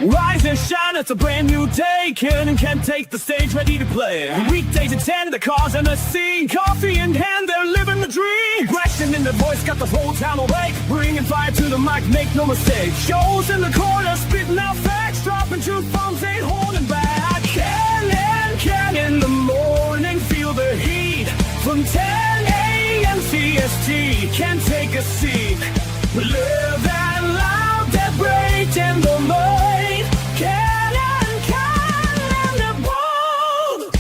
Rise and shine, it's a brand new day. Ken and Ken take the stage, ready to play. Weekdays at 10, the cars on the scene. Coffee in hand, they're living the dream. Question in the voice, got the whole town awake. Bringing fire to the mic, make no mistake. Shows in the corner, spitting out facts. Dropping truth bombs, ain't holding back. Ken and Ken in the morning, feel the heat. From 10 a.m. CST, can take a seat. Live and loud, that break in the mind. Ken and the bold.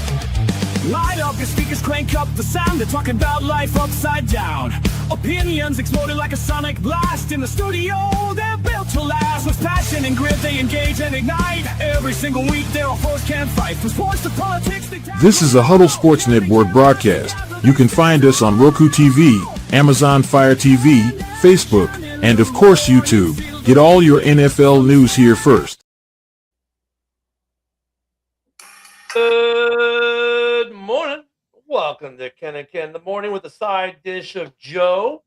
Light up your speakers, crank up the sound. They're talking about life upside down. Opinions exploding like a sonic blast. In the studio, they're built to last. With passion and grit, they engage and ignite. Every single week, their foes can't fight. From sports to politics, This is a Huddle Sports Network broadcast. You can find us on Roku TV, Amazon Fire TV, Facebook, and of course YouTube. Get all your NFL news here first. Good morning. Welcome to Ken and Ken, the morning with a side dish of Joe,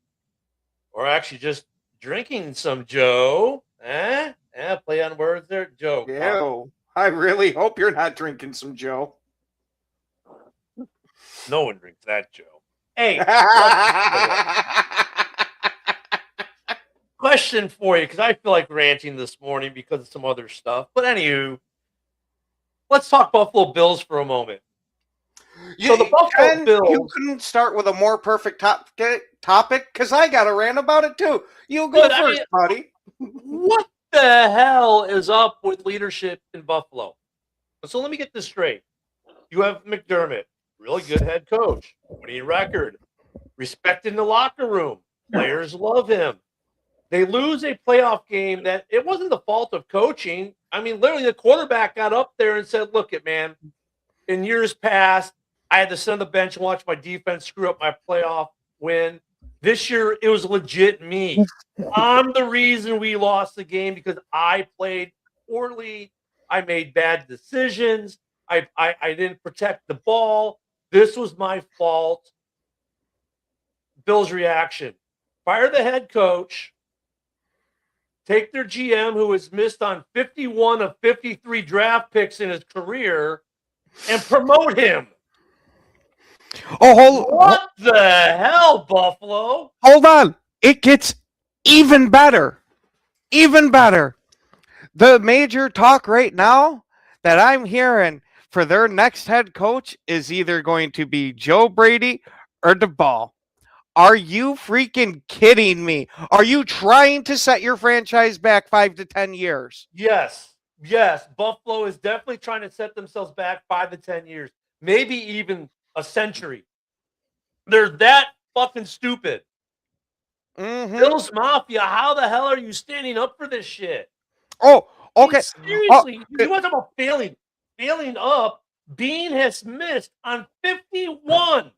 or actually just drinking some Joe. Play on words there, Joe. Ew. I really hope you're not drinking some Joe. No one drinks that Joe. Hey, question for you, because I feel like ranting this morning because of some other stuff. But anywho, let's talk Buffalo Bills for a moment. So the Buffalo Bills. You couldn't start with a more perfect topic because I got a rant about it too. You go first, buddy. What the hell is up with leadership in Buffalo? So let me get this straight. You have McDermott, really good head coach, winning record, respected in the locker room. Players love him. They lose a playoff game that it wasn't the fault of coaching. I mean, literally the quarterback got up there and said, look it, man, in years past, I had to sit on the bench and watch my defense screw up my playoff win. This year, it was legit me. I'm the reason we lost the game because I played poorly. I made bad decisions. I didn't protect the ball. This was my fault. Bill's reaction. Fire the head coach. Take their GM, who has missed on 51 of 53 draft picks in his career, and promote him. What the hell, Buffalo? Hold on. It gets even better. Even better. The major talk right now that I'm hearing for their next head coach is either going to be Joe Brady or DeBall. Are you freaking kidding me? Are you trying to set your franchise back 5 to 10 years? Yes. Buffalo is definitely trying to set themselves back 5 to 10 years, maybe even a century. They're that fucking stupid. Mm-hmm. Bills Mafia, how the hell are you standing up for this shit? Oh, okay. Seriously, you want to talk about failing up? Bean has missed on 51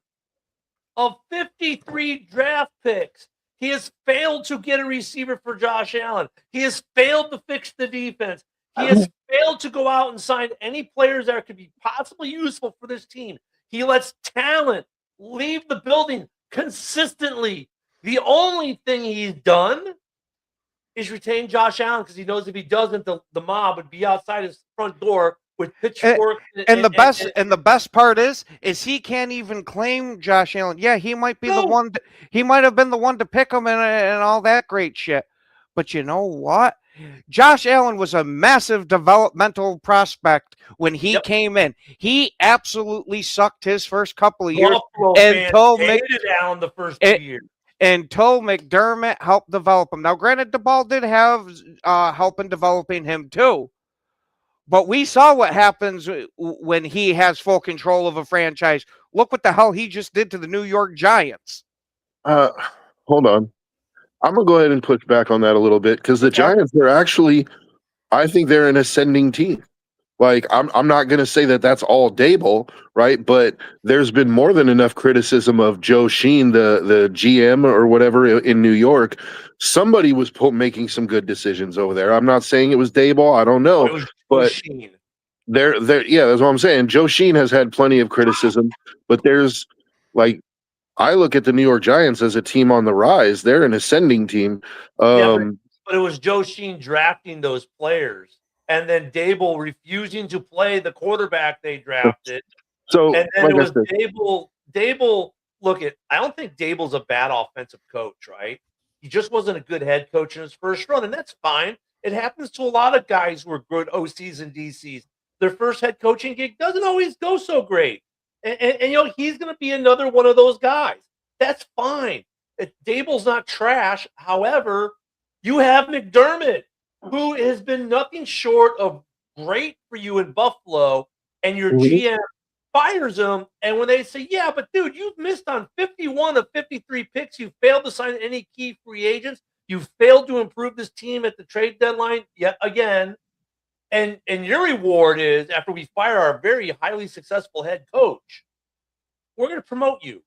of 53 draft picks. He has failed to get a receiver for Josh Allen. He has failed to fix the defense. He has failed to go out and sign any players that could be possibly useful for this team. He lets talent leave the building consistently. The only thing he's done is retain Josh Allen because he knows if he doesn't, the mob would be outside his front door with pitchforks. And the best part is he can't even claim Josh Allen. Yeah, he might be the one. He might have been the one to pick him and all that great shit. But you know what? Josh Allen was a massive developmental prospect when he came in. He absolutely sucked his first couple of years until Allen the first 2 years. Until McDermott helped develop him. Now, granted, DeBall did have help in developing him too. But we saw what happens when he has full control of a franchise. Look what the hell he just did to the New York Giants. Hold on. I'm going to go ahead and push back on that a little bit because the Giants are actually, I think they're an ascending team. Like, I'm not going to say that that's all Daboll, right? But there's been more than enough criticism of Joe Sheen, the GM or whatever in New York. Somebody was making some good decisions over there. I'm not saying it was Daboll. I don't know. But Sheen. That's what I'm saying. Joe Sheen has had plenty of criticism, but there's like, I look at the New York Giants as a team on the rise. They're an ascending team. But it was Joe Sheen drafting those players. and then Dable refusing to play the quarterback they drafted. So, And then like it I was said, Dable. Look, I don't think Dable's a bad offensive coach, right? He just wasn't a good head coach in his first run, and that's fine. It happens to a lot of guys who are good OCs and DCs. Their first head coaching gig doesn't always go so great, and you know he's going to be another one of those guys. That's fine. Dable's not trash. However, you have McDermott, who has been nothing short of great for you in Buffalo, and your Mhm. GM fires him. And when they say, yeah, but dude, you've missed on 51 of 53 picks. You failed to sign any key free agents. You failed to improve this team at the trade deadline yet again. And your reward is after we fire our very highly successful head coach, we're going to promote you.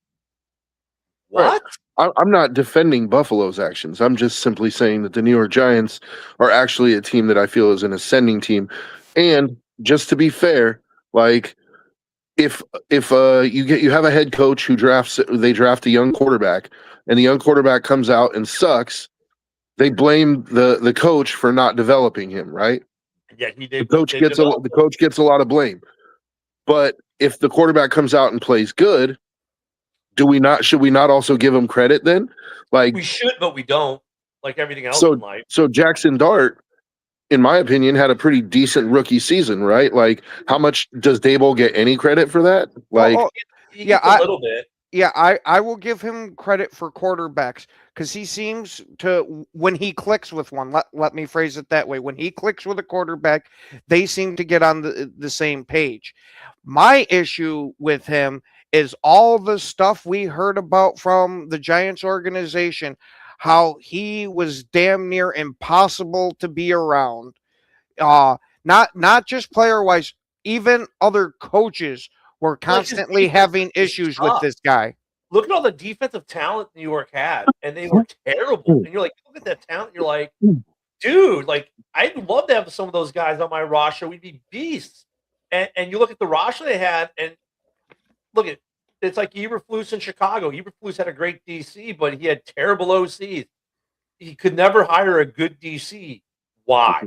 Right. What? I'm not defending Buffalo's actions. I'm just simply saying that the New York Giants are actually a team that I feel is an ascending team. And just to be fair, like if you have a head coach who draft a young quarterback and the young quarterback comes out and sucks, they blame the coach for not developing him, right? Yeah, he The did. coach gets a lot of blame. But if the quarterback comes out and plays good, should we not also give him credit then? Like We should, but we don't. Like everything else so in life. so Jackson Dart, in my opinion, had a pretty decent rookie season, right? Like how much does Dable get any credit for that? Like He Yeah, gets a little bit. Yeah, I will give him credit for quarterbacks because he seems to, when he clicks with one, let me phrase it that way. When he clicks with a quarterback, they seem to get on the same page. My issue with him is all the stuff we heard about from the Giants organization, how he was damn near impossible to be around. Not just player wise, even other coaches were Like, his constantly defense having is issues with tough. this guy. Look at all the defensive talent New York had, and they were terrible. And you're like, look at that talent. You're like, dude, like I'd love to have some of those guys on my roster. We'd be beasts. And you look at the roster they had, and look at it's like Eberflus in Chicago. Eberflus had a great DC, but he had terrible OCs. He could never hire a good DC. Why?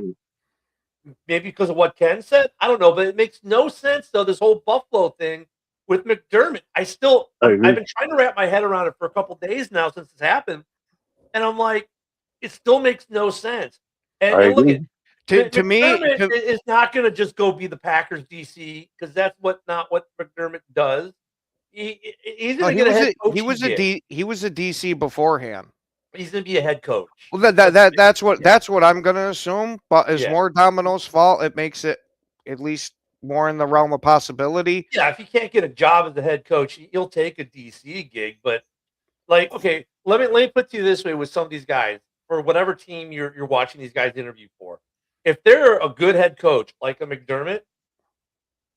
Maybe because of what Ken said? I don't know, but it makes no sense though. This whole Buffalo thing with McDermott. I've been trying to wrap my head around it for a couple days now since it's happened, and I'm like, it still makes no sense. And look at To me, McDermott is not going to just go be the Packers DC because that's not what McDermott does. He's going to get a head coach. he was a DC beforehand. He's going to be a head coach. Well, that's what I'm going to assume. But it's more Domino's fault. It makes it at least more in the realm of possibility. Yeah, if he can't get a job as a head coach, he'll take a DC gig. But like, okay, let me put it to you this way with some of these guys for whatever team you're watching these guys interview for. If they're a good head coach like a McDermott,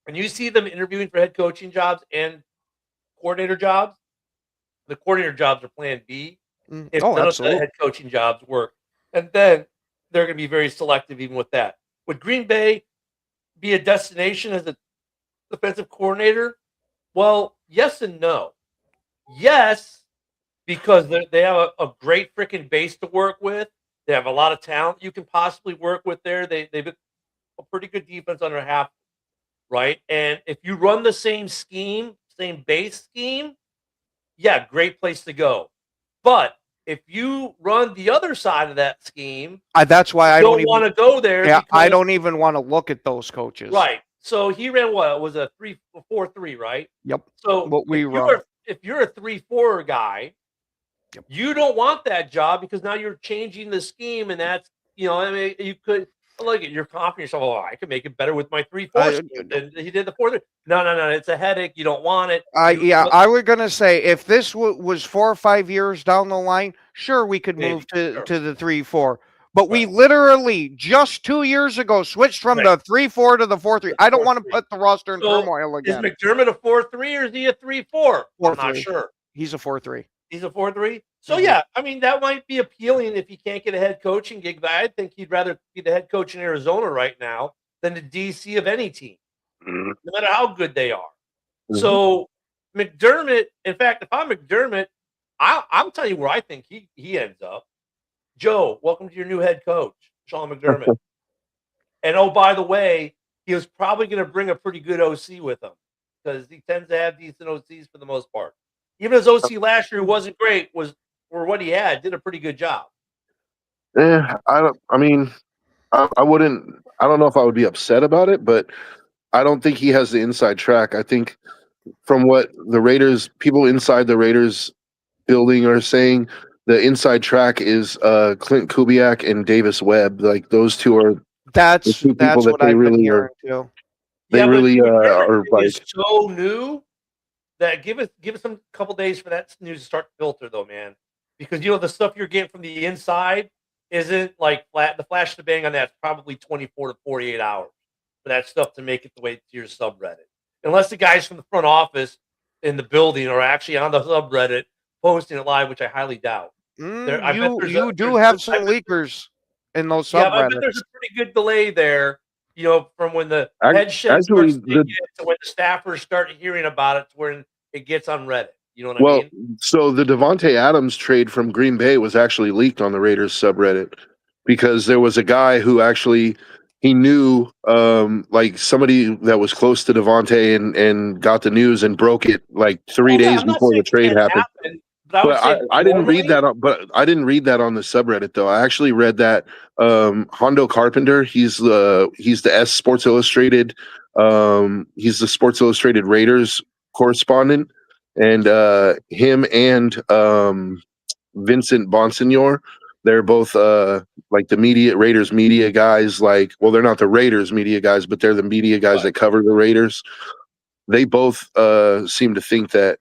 and you see them interviewing for head coaching jobs and coordinator jobs, the coordinator jobs are plan B. If none of the head coaching jobs work, and then they're going to be very selective even with that. Would Green Bay be a destination as a defensive coordinator? Well, yes and no. Yes, because they have a great freaking base to work with. They have a lot of talent you can possibly work with there. They've a pretty good defense under half, right? And if you run the same scheme, same base scheme, yeah, great place to go. But if you run the other side of that scheme, that's why I don't want to go there. Yeah, I don't even want to look at those coaches. Right. So he ran what? It was a 3-4-3, right? Yep. So what we run. If you're a 3-4 guy, you don't want that job because now you're changing the scheme, and that's I mean you could look at you're confident yourself. Oh, I could make it better with my 3-4 scheme. And he did the 4-3. No, it's a headache. You don't want it. I was gonna say if this was 4 or 5 years down the line, sure we could move to the 3-4. But we literally just 2 years ago switched from the 3-4 to the 4-3. I don't want to put the roster in turmoil again. Is McDermott a 4-3 or is he a 3-4? I'm not sure. He's a 4-3. He's a 4-3. So yeah, I mean that might be appealing if he can't get a head coaching gig. But I think he'd rather be the head coach in Arizona right now than the DC of any team, no matter how good they are. So McDermott, in fact, if I'm McDermott, I'm telling you where I think he ends up. Joe, welcome to your new head coach, Sean McDermott. And oh, by the way, he was probably going to bring a pretty good OC with him because he tends to have decent OCs for the most part. Even his OC last year, who wasn't great, was for what he had, did a pretty good job. I don't. I mean, I wouldn't. I don't know if I would be upset about it, but I don't think he has the inside track. I think from what the Raiders people inside the Raiders building are saying, the inside track is Clint Kubiak and Davis Webb. Like those two are That's the two people that what they I've been really hearing are. too. They Yeah, but really McDermott are like. is so new that give us some couple days for that news to start to filter, though, man. Because the stuff you're getting from the inside isn't like the flash of the bang on that's probably 24 to 48 hours for that stuff to make it the way to your subreddit. Unless the guys from the front office in the building are actually on the subreddit posting it live, which I highly doubt. You do have some leakers in those subreddits. Yeah, but I bet there's a pretty good delay there, from when the head chef actually, starts thinking it to when the staffers start hearing about it to when it gets on Reddit. You know what I mean? So the Devontae Adams trade from Green Bay was actually leaked on the Raiders subreddit because there was a guy who actually he knew like somebody that was close to Devontae and got the news and broke it like 3 days before the trade happened. But I didn't read that. But I didn't read that on the subreddit though. I actually read that Hondo Carpenter. He's the Sports Illustrated. He's the Sports Illustrated Raiders correspondent, and him and Vincent Bonsignor. They're both like the Raiders media guys. Like, well, they're not the Raiders media guys, but they're the media guys that cover the Raiders. They both seem to think that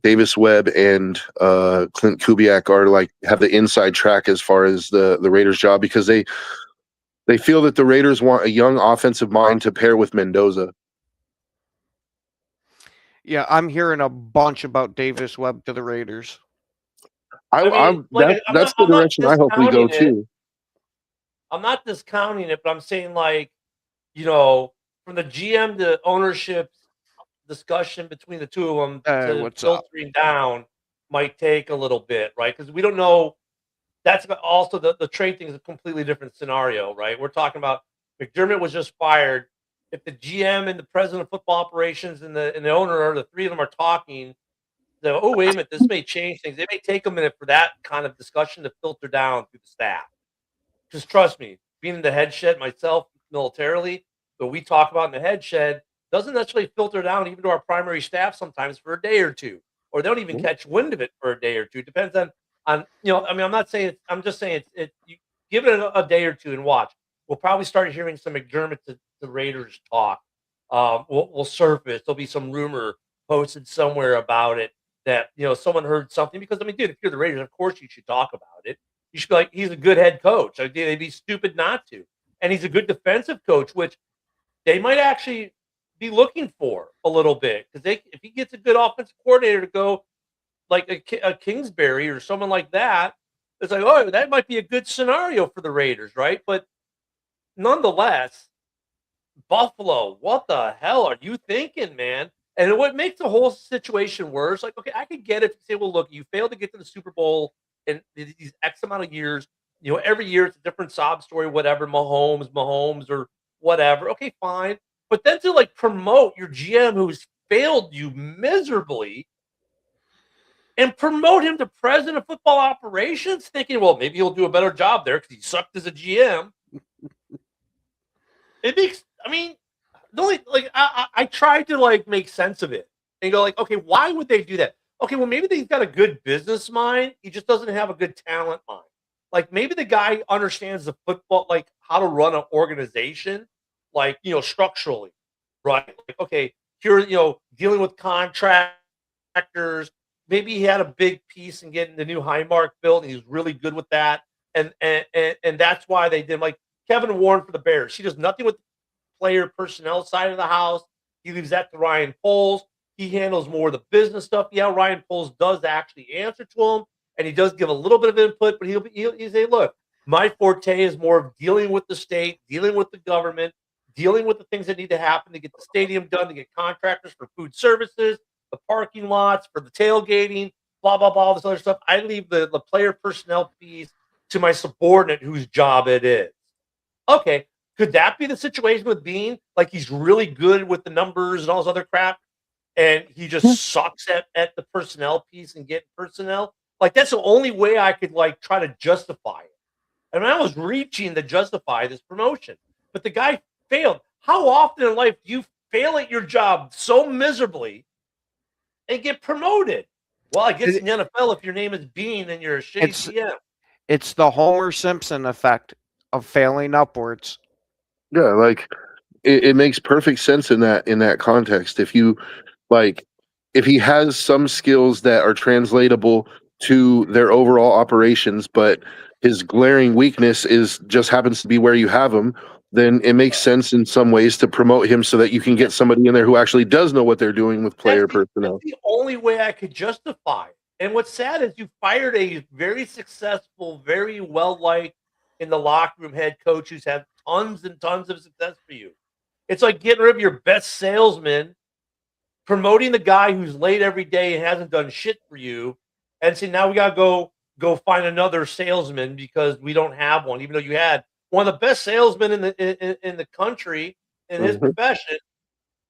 Davis Webb and Clint Kubiak are have the inside track as far as the Raiders job because they feel that the Raiders want a young offensive mind to pair with Mendoza. Yeah, I'm hearing a bunch about Davis Webb to the Raiders. That's the direction I hope we go too. I'm not discounting it, but I'm saying from the GM to ownership discussion between the two of them to filtering down might take a little bit, right? Because we don't know. That's also the trade thing is a completely different scenario, right? We're talking about McDermott was just fired. If the GM and the president of football operations and the owner, the three of them are talking, oh, wait a minute, this may change things. It may take a minute for that kind of discussion to filter down through the staff. Just trust me, being in the head shed myself militarily, what we talk about in the head shed doesn't necessarily filter down even to our primary staff sometimes for a day or two, or they don't even catch wind of it for a day or two. Depends on I'm not saying I'm just saying you give it a day or two and watch. We'll probably start hearing some McDermott to the Raiders talk. We'll surface. There'll be some rumor posted somewhere about it that someone heard something because dude, if you're the Raiders, of course you should talk about it. You should be like, he's a good head coach. They'd be stupid not to, and he's a good defensive coach, which they might actually be looking for a little bit because if he gets a good offensive coordinator to go like a Kingsbury or someone like that, it's like, oh, that might be a good scenario for the Raiders, right? But nonetheless, Buffalo, what the hell are you thinking, man? And what makes the whole situation worse, like, okay, I could get it to say, well, look, you failed to get to the Super Bowl in these X amount of years. Every year it's a different sob story, whatever, Mahomes, or whatever. Okay, fine. But then to promote your GM who's failed you miserably and promote him to president of football operations, thinking, well, maybe he'll do a better job there because he sucked as a GM. It makes, I tried to make sense of it and go okay, why would they do that? Okay, well, maybe he's got a good business mind. He just doesn't have a good talent mind. Maybe the guy understands the football, how to run an organization, structurally, right? Okay, here, dealing with contractors. Maybe he had a big piece in getting the new Highmark built. And he was really good with that, and that's why they did. Kevin Warren for the Bears, he does nothing with the player personnel side of the house. He leaves that to Ryan Poles. He handles more of the business stuff. Yeah, Ryan Poles does actually answer to him, and he does give a little bit of input. But he'll say, look, my forte is more of dealing with the state, dealing with the government, dealing with the things that need to happen to get the stadium done, to get contractors for food services, the parking lots, for the tailgating, blah, blah, blah, all this other stuff. I leave the player personnel piece to my subordinate whose job it is. Okay, Could that be the situation with Bean? Like he's really good with the numbers and all this other crap, and he just sucks at the personnel piece and getting personnel. Like that's the only way I could like try to justify it. And I was reaching to justify this promotion, but the guy failed. How often in life do you fail at your job so miserably and get promoted? Well, I guess in the NFL, if your name is Bean and you're a shitty GM. It's the Homer Simpson effect of failing upwards. Yeah, like it makes perfect sense in that context. If you like, if he has some skills that are translatable to their overall operations, but his glaring weakness is just happens to be where you have him, then it makes sense in some ways to promote him so that you can get somebody in there who actually does know what they're doing with player personnel. That's the only way I could justify it. And what's sad is you fired a very successful, very well-liked in the locker room head coach who's had tons and tons of success for you. It's like getting rid of your best salesman, promoting the guy who's late every day and hasn't done shit for you, and saying now we gotta go find another salesman because we don't have one, even though you had one of the best salesmen in the country in his profession,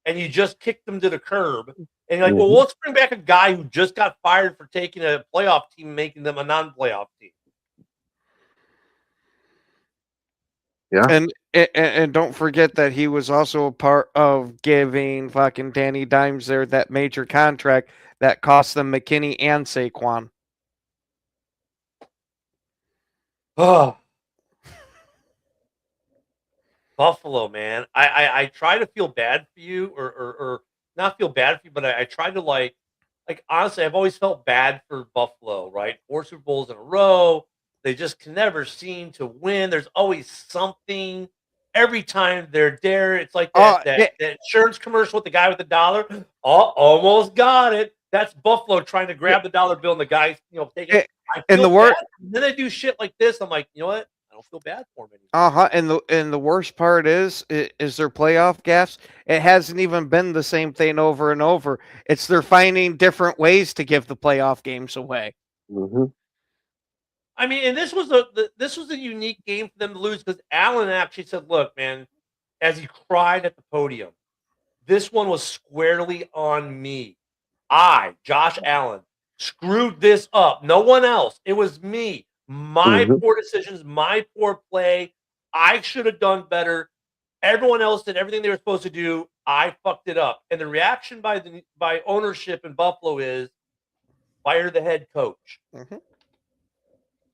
and you just kicked them to the curb. And you're like, well, let's bring back a guy who just got fired for taking a playoff team and making them a non-playoff team. Yeah. And don't forget that he was also a part of giving fucking Danny Dimes there that major contract that cost them McKinney and Saquon. Oh, Buffalo, man. I try to feel bad for you, or not feel bad for you, but I try to like honestly, I've always felt bad for Buffalo, right? 4 Super Bowls in a row. They just can never seem to win. There's always something every time they're there. It's like that insurance commercial with the guy with the dollar. Oh, almost got it. That's Buffalo trying to grab the dollar bill and the guy, take it. And the worst, then they do shit like this. I'm like, you know what? I don't feel bad for them anymore. And the worst part is their playoff gaffes. It hasn't even been the same thing over and over. It's they're finding different ways to give the playoff games away. Mm-hmm. I mean, and this was a unique game for them to lose because Allen actually said, "Look, man," as he cried at the podium, "this one was squarely on me. I, Josh Allen, screwed this up. No one else. It was me. My poor decisions, my poor play. I should have done better. Everyone else did everything they were supposed to do. I fucked it up." And the reaction by ownership in Buffalo is fire the head coach. Mm-hmm.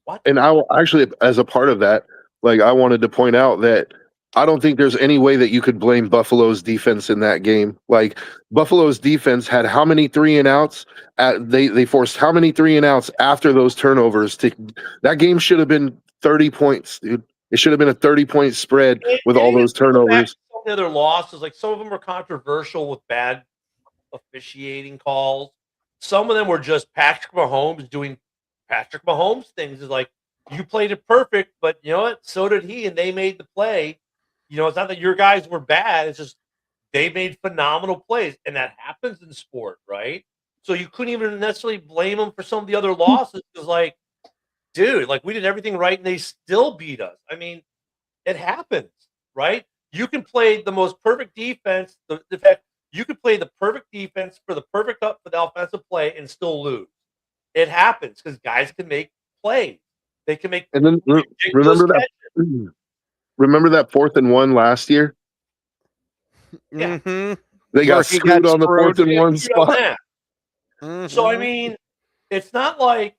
What? And I will actually, as a part of that, like I wanted to point out that I don't think there's any way that you could blame Buffalo's defense in that game. Like Buffalo's defense had how many 3-and-outs? They forced how many 3-and-outs after those turnovers? That game should have been 30 points, dude. It should have been a 30-point spread with all those turnovers. Some of the other losses, like some of them were controversial with bad officiating calls. Some of them were just Patrick Mahomes doing Patrick Mahomes things. Is like, you played it perfect, but you know what? So did he, and they made the play. It's not that your guys were bad. It's just they made phenomenal plays, and that happens in sport, right? So you couldn't even necessarily blame them for some of the other losses. Because, like, dude, like we did everything right, and they still beat us. I mean, it happens, right? You can play the most perfect defense. In fact, you could play the perfect defense for the offensive play and still lose. It happens because guys can make plays. They can make. And then remember that 4th and 1 last year? Yeah. Mm-hmm. They got screwed on the 4th and 1 spot. Mm-hmm. So I mean, it's not like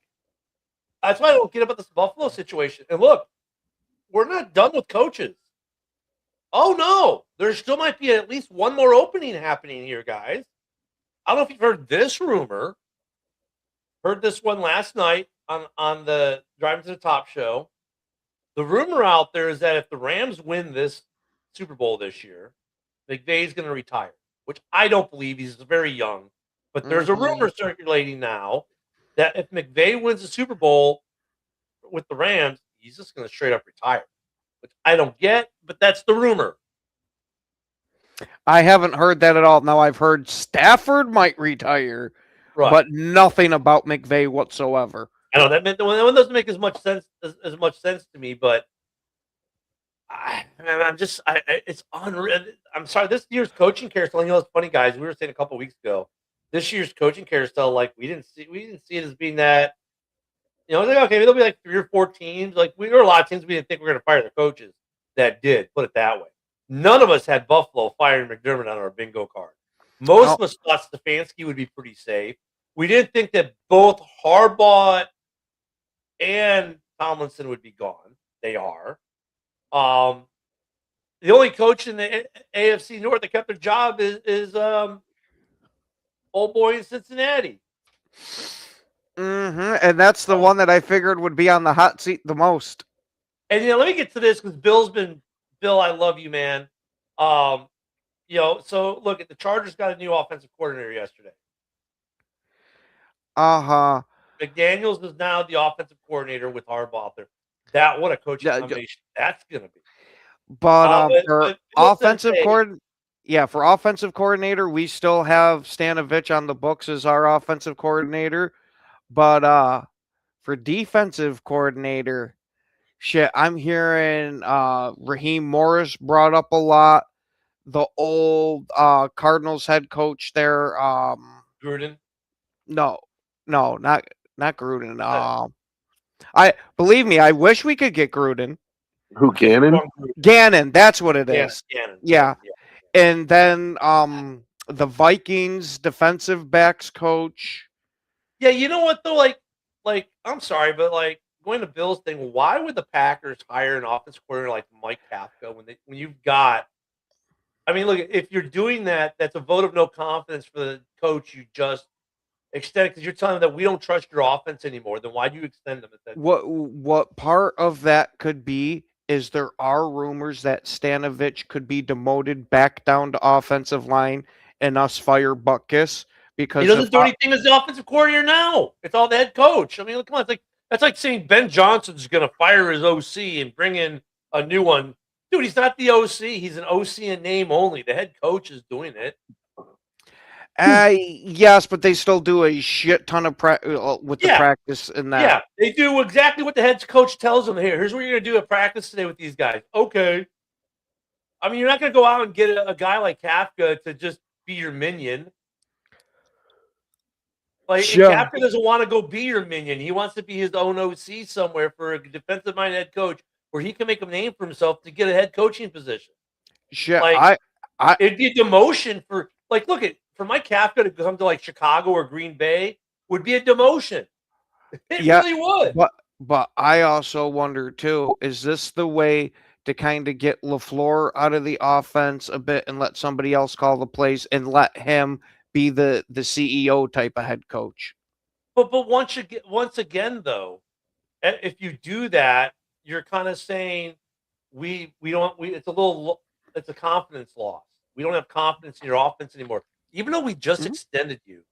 that's why I don't get about this Buffalo situation. And look, we're not done with coaches. Oh no, there still might be at least one more opening happening here, guys. I don't know if you've heard this rumor. Heard this one last night on the Driving to the Top show. The rumor out there is that if the Rams win this Super Bowl this year, McVay's going to retire, which I don't believe. He's very young. But there's a rumor circulating now that if McVay wins the Super Bowl with the Rams, he's just going to straight up retire, which I don't get, but that's the rumor. I haven't heard that at all. Now I've heard Stafford might retire, Right. but nothing about McVay whatsoever. I know that doesn't make as much sense to me, but It's unreal. I'm sorry. This year's coaching carousel. You know, it's funny, guys. We were saying a couple weeks ago. This year's coaching carousel, like we didn't see it as being that. You know, like, okay, there'll be like 3 or 4 teams. Like there were a lot of teams we didn't think we were going to fire their coaches that did. Put it that way. None of us had Buffalo firing McDermott on our bingo card. Most of us thought Stefanski would be pretty safe. We didn't think that both Harbaugh and Tomlinson would be gone. They are. The only coach in the AFC North that kept their job is old boy in Cincinnati. And that's the one that I figured would be on the hot seat the most. And let me get to this because Bill, I love you, man. So look at the Chargers got a new offensive coordinator yesterday. McDaniels is now the offensive coordinator with Harbaugh there. What a coaching combination that's gonna be. But for offensive coordinator, we still have Stanovich on the books as our offensive coordinator. But for defensive coordinator, I'm hearing Raheem Morris brought up a lot. The old Cardinals head coach there, Gruden. No, not Gruden. Believe me, I wish we could get Gruden. Who, Gannon? Gannon, that's what it is. Gannon. Yeah. And then the Vikings defensive backs coach. Yeah, you know what though? Like I'm sorry, but like going to Bill's thing, why would the Packers hire an offensive coordinator like Mike Kafka when you've got? I mean, look, if you're doing that, that's a vote of no confidence for the coach you just extend because you're telling them that we don't trust your offense anymore. Then why do you extend them? What part of that could be is there are rumors that Stanovich could be demoted back down to offensive line and us fire Butkus because he doesn't do anything as the offensive coordinator now. It's all the head coach. I mean, come on, that's like saying Ben Johnson's going to fire his OC and bring in a new one. Dude, he's not the OC. He's an OC in name only. The head coach is doing it. Yes, but they still do a shit ton of the practice in that. Yeah, they do exactly what the head coach tells them. Here's what you're going to do at practice today with these guys. Okay. I mean, you're not going to go out and get a guy like Kafka to just be your minion. Like, Kafka doesn't want to go be your minion. He wants to be his own OC somewhere for a defensive-minded head coach where he can make a name for himself to get a head coaching position. Shit, it'd be a demotion for for Mike Kafka to come to like Chicago or Green Bay would be a demotion. It really would. But I also wonder too, is this the way to kind of get LaFleur out of the offense a bit and let somebody else call the plays and let him be the CEO type of head coach? But once again though, if you do that, you're kind of saying it's a confidence loss. We don't have confidence in your offense anymore. Even though we just extended you.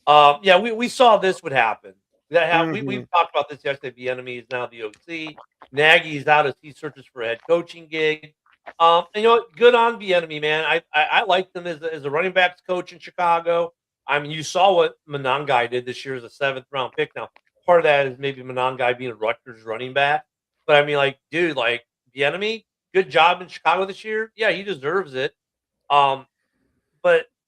We saw this would happen. We talked about this yesterday. Bieniemy is now the OC. Nagy's out as he searches for a head coaching gig. And you know what? Good on Bieniemy, man. I liked him as a running backs coach in Chicago. I mean, you saw what Monangai did this year as a 7th round pick. Now, part of that is maybe Monangai being a Rutgers running back. But I mean, like, dude, like Bieniemy, good job in Chicago this year. Yeah, he deserves it. But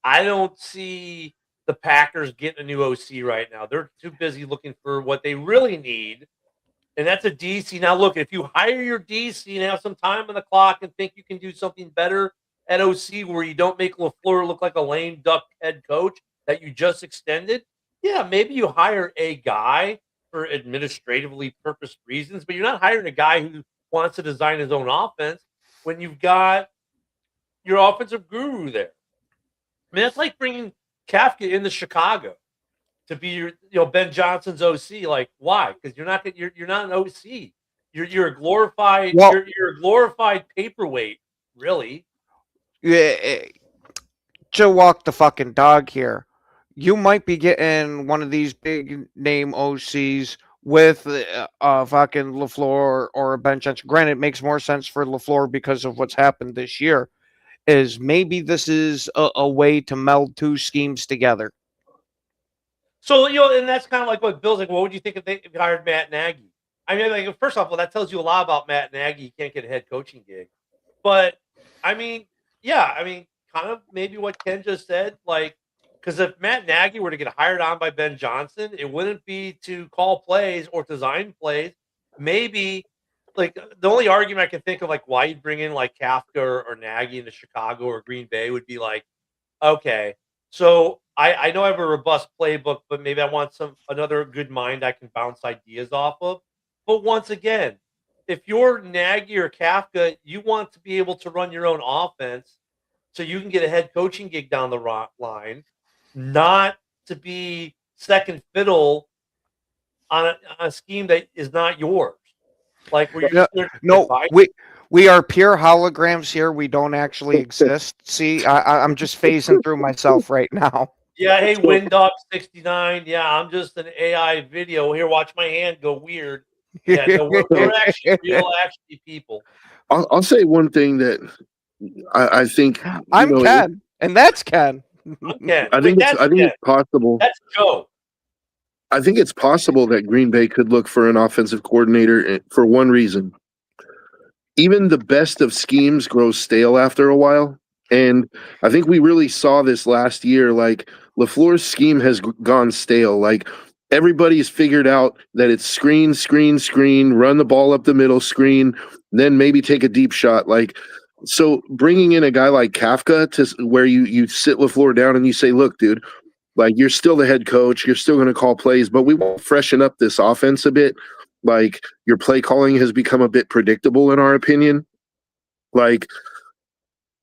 I don't see the Packers getting a new OC right now. They're too busy looking for what they really need, and that's a DC. Now, look, if you hire your DC and have some time on the clock and think you can do something better at OC where you don't make LaFleur look like a lame duck head coach that you just extended, yeah, maybe you hire a guy for administratively purposed reasons, but you're not hiring a guy who wants to design his own offense when you've got your offensive guru there. I mean, that's like bringing Kafka into Chicago to be your, Ben Johnson's OC. Like, why? Because you're not an OC. You're a glorified you're a glorified paperweight, really. Yeah, to walk the fucking dog here. You might be getting one of these big name OCs with fucking LaFleur or a Ben Johnson. Granted, it makes more sense for LaFleur because of what's happened this year. Is maybe this is a way to meld two schemes together. So, and that's kind of like what Bill's like, what would you think if they hired Matt Nagy? I mean, like, first off, well, that tells you a lot about Matt Nagy. He can't get a head coaching gig. But I mean, yeah, I mean, kind of maybe what Ken just said, like, because if Matt Nagy were to get hired on by Ben Johnson, it wouldn't be to call plays or design plays. Maybe, like, the only argument I can think of, like, why you'd bring in like Kafka or Nagy into Chicago or Green Bay would be like, okay, so I know I have a robust playbook, but maybe I want another good mind I can bounce ideas off of. But once again, if you're Nagy or Kafka, you want to be able to run your own offense so you can get a head coaching gig down the line, not to be second fiddle on a scheme that is not yours. Like where you're No, we are pure holograms here. We don't actually exist. See, I'm just phasing through myself right now. Yeah, hey, Windog69. Yeah, I'm just an AI video. Here, watch my hand go weird. Yeah, no, we're actually real, actually people. I'll say one thing that I think I'm Ken, and that's Ken. I'm Ken. I think it's possible. That's Joe. I think it's possible that Green Bay could look for an offensive coordinator for one reason. Even the best of schemes grows stale after a while. And I think we really saw this last year. Like, LaFleur's scheme has gone stale. Like, everybody's figured out that it's screen, run the ball up the middle, screen, then maybe take a deep shot. Like, so bringing in a guy like Kafka to where you sit LaFleur down and you say, look, dude, like, you're still the head coach, you're still going to call plays, but we want to freshen up this offense a bit. Like, your play calling has become a bit predictable in our opinion. Like,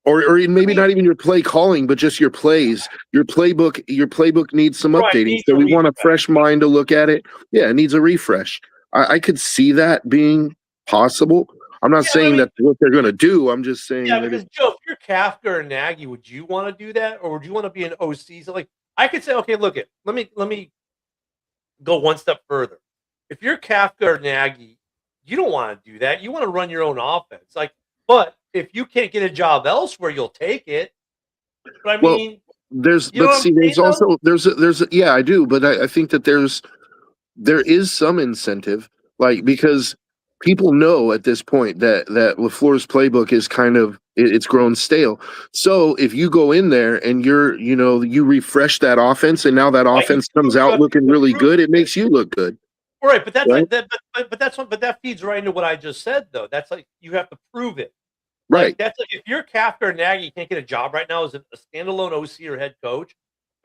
or maybe not even your play calling, but just your plays. Your playbook needs some updating. So we want a fresh mind to look at it. Yeah, it needs a refresh. I could see that being possible. I'm not saying that's what they're going to do. I'm just saying. Yeah, because Joe, if you're Kafka or Nagy, would you want to do that, or would you want to be an OC? So, like, I could say, okay, look, let me go one step further. If you're Kafka or Nagy, you don't want to do that. You want to run your own offense. Like, but if you can't get a job elsewhere, you'll take it. But I mean, there's yeah, I do, but I think that there is some incentive, like, because people know at this point that LaFleur's playbook is kind of it's grown stale. So if you go in there and you refresh that offense, and now that offense comes out looking really good, it makes you look good. Right, but that's right? But that feeds right into what I just said, though. That's like you have to prove it. Right. Like, that's like if you're Kafka or Nagy, you can't get a job right now as a standalone OC or head coach,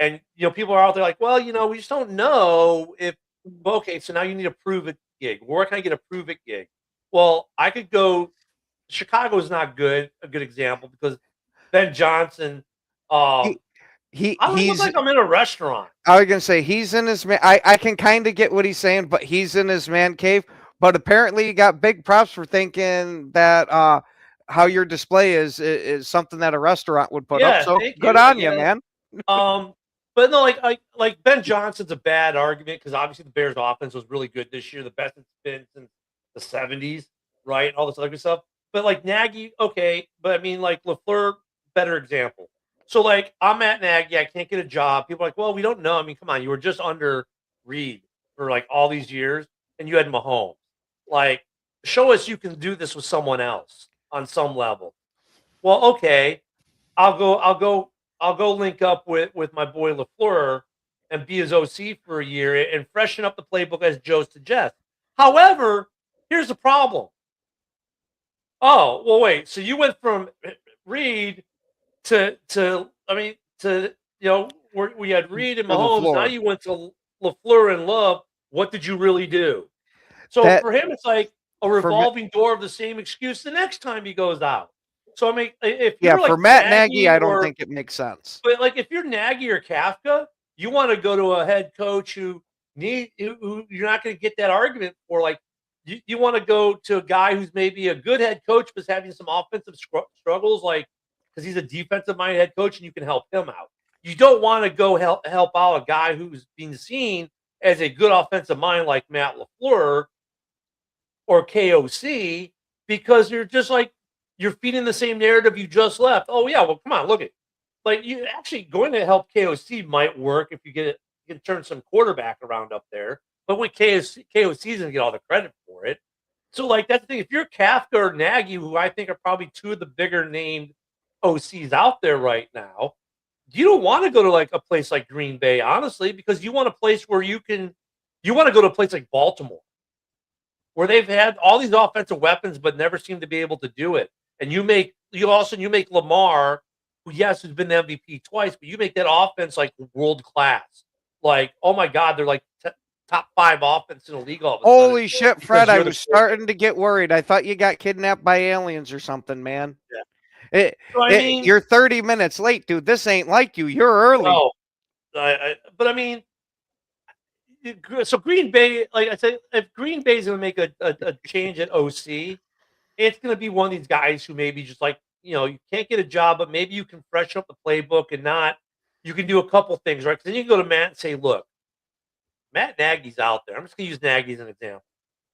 and people are out there like, well, we just don't know if. Okay, so now you need a prove it gig. Where can I get a prove it gig? Well, I could go. Chicago's not a good example because Ben Johnson. He's look like I'm in a restaurant. I was gonna say he's in his man. I can kind of get what he's saying, but he's in his man cave. But apparently, you got big props for thinking that how your display is something that a restaurant would put up. So good on you, man. But no, like Ben Johnson's a bad argument because obviously the Bears' offense was really good this year, the best it's been since the '70s, right? All this other good stuff. But like Nagy, okay, but I mean, like LaFleur, better example. So, like, I'm Matt Nagy. I can't get a job. People are like, well, we don't know. I mean, come on. You were just under Reed for, like, all these years, and you had Mahomes. Like, show us you can do this with someone else on some level. Well, okay. I'll go link up with my boy LaFleur and be his OC for a year and freshen up the playbook as Joe suggests. However, here's the problem. Oh, well, wait. So you went from Reed to we had Reed and Mahomes. Now you went to LaFleur and Love. What did you really do? So for him, it's like a revolving door of the same excuse the next time he goes out. So I mean, if you're for like Matt Nagy, I don't think it makes sense. But like if you're Nagy or Kafka, you want to go to a head coach who you're not going to get that argument for. Like you want to go to a guy who's maybe a good head coach but having some offensive struggles, like. Because he's a defensive-minded head coach, and you can help him out. You don't want to go help out a guy who's being seen as a good offensive mind like Matt LaFleur or KOC because you're just like you're feeding the same narrative you just left. Oh yeah, well come on, look at like you actually going to help KOC might work if you can turn some quarterback around up there. but when KOC is going to get all the credit for it. So, like, that's the thing. If you're Kafka or Nagy, who I think are probably two of the bigger named OCs out there right now, you don't want to go to like a place like Green Bay, honestly, because you want a place where you want to go to a place like Baltimore, where they've had all these offensive weapons but never seem to be able to do it. And you make Lamar, who yes has been the MVP twice, but you make that offense like world class. Like, oh my God, they're like top 5 offense in the league all of a sudden. Holy shit, Fred! I was starting to get worried. I thought you got kidnapped by aliens or something, man. Yeah. So, I mean, you're 30 minutes late, dude. This ain't like you. You're early. No, but I mean, so Green Bay, like I said, if Green Bay is going to make a change at OC, it's going to be one of these guys who maybe just like, you can't get a job, but maybe you can freshen up the playbook and you can do a couple things, right? Because then you can go to Matt and say, look, Matt Nagy's out there. I'm just going to use Nagy as an example.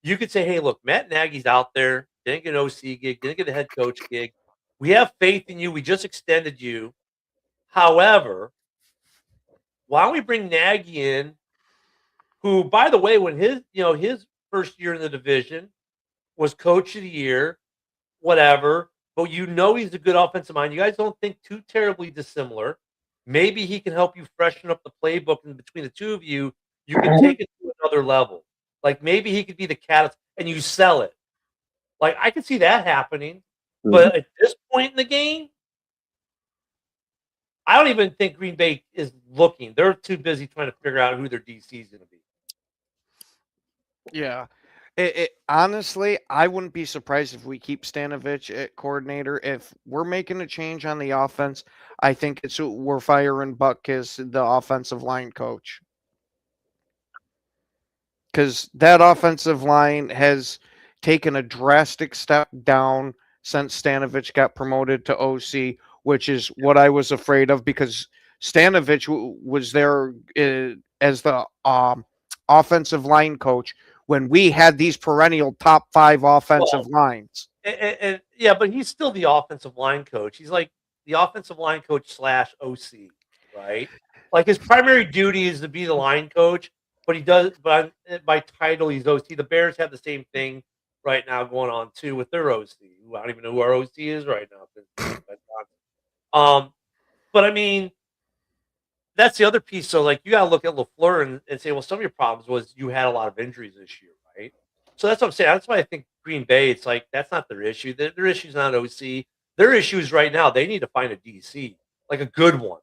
You could say, hey, look, Matt Nagy's out there, didn't get an OC gig, didn't get a head coach gig. We have faith in you. We just extended you. However, why don't we bring Nagy in, who, by the way, when his first year in the division was coach of the year, whatever, but he's a good offensive mind. You guys don't think too terribly dissimilar. Maybe he can help you freshen up the playbook, and between the two of you, you can take it to another level. Like maybe he could be the catalyst and you sell it. Like I could see that happening. Mm-hmm. But at this point in the game, I don't even think Green Bay is looking. They're too busy trying to figure out who their DC is going to be. Yeah. Honestly, I wouldn't be surprised if we keep Stanovich at coordinator. If we're making a change on the offense, I think we're firing Butkus, the offensive line coach. Because that offensive line has taken a drastic step down since Stanovich got promoted to OC, which is what I was afraid of, because Stanovich was there as the offensive line coach when we had these perennial top 5 offensive lines. And yeah, but he's still the offensive line coach. He's like the offensive line coach / OC, right? Like his primary duty is to be the line coach, but he does, but by title, he's OC. The Bears have the same thing right now going on too with their OC. I don't even know who our OC is right now. But I mean, that's the other piece. So like, you got to look at LaFleur and say, well, some of your problems was you had a lot of injuries this year, right? So that's what I'm saying. That's why I think Green Bay, it's like, that's not their issue. Their issue is not OC. Their issue is right now, they need to find a DC, like a good one.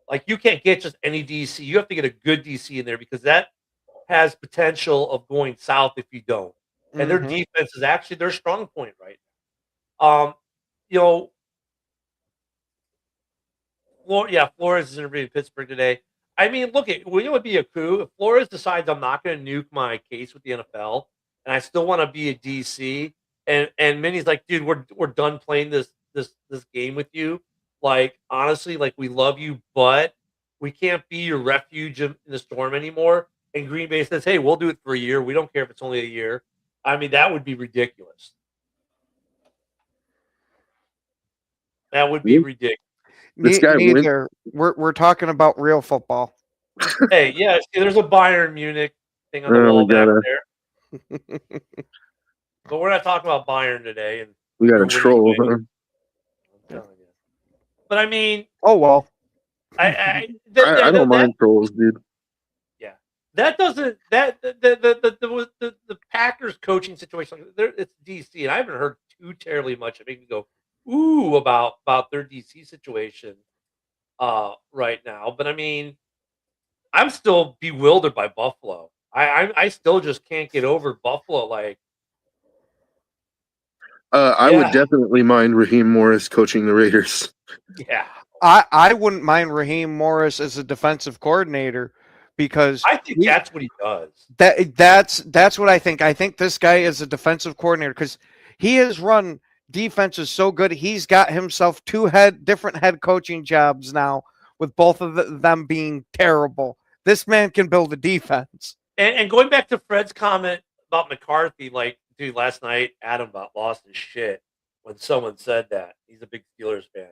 Like you can't get just any DC. You have to get a good DC in there because that has potential of going south if you don't. And their defense is actually their strong point right now. Flores is interviewing Pittsburgh today. I mean, look, it would be a coup if Flores decides I'm not going to nuke my case with the NFL and I still want to be a DC. And Minnie's like, dude, we're done playing this game with you. Like, honestly, like we love you, but we can't be your refuge in the storm anymore. And Green Bay says, hey, we'll do it for a year. We don't care if it's only a year. I mean, that would be ridiculous. That would be ridiculous. This guy neither. We're talking about real football. Hey, yeah, there's a Bayern Munich thing on the wall back there. But we're not talking about Bayern today. And we got a troll. Huh? But I mean, oh well. I don't mind trolls, dude. Yeah, that doesn't the Packers coaching situation. It's DC, and I haven't heard too terribly much. It makes me go ooh about their DC situation right now. But I mean, I'm still bewildered by Buffalo. I still just can't get over Buffalo. Like, I would definitely mind Raheem Morris coaching the Raiders. Yeah. I wouldn't mind Raheem Morris as a defensive coordinator because I think that's what he does. That's what I think. I think this guy is a defensive coordinator because he has run defenses so good. He's got himself 2 different head coaching jobs now, with both of them being terrible. This man can build a defense. And going back to Fred's comment about McCarthy, like, dude, last night Adam about lost his shit when someone said that. He's a big Steelers fan.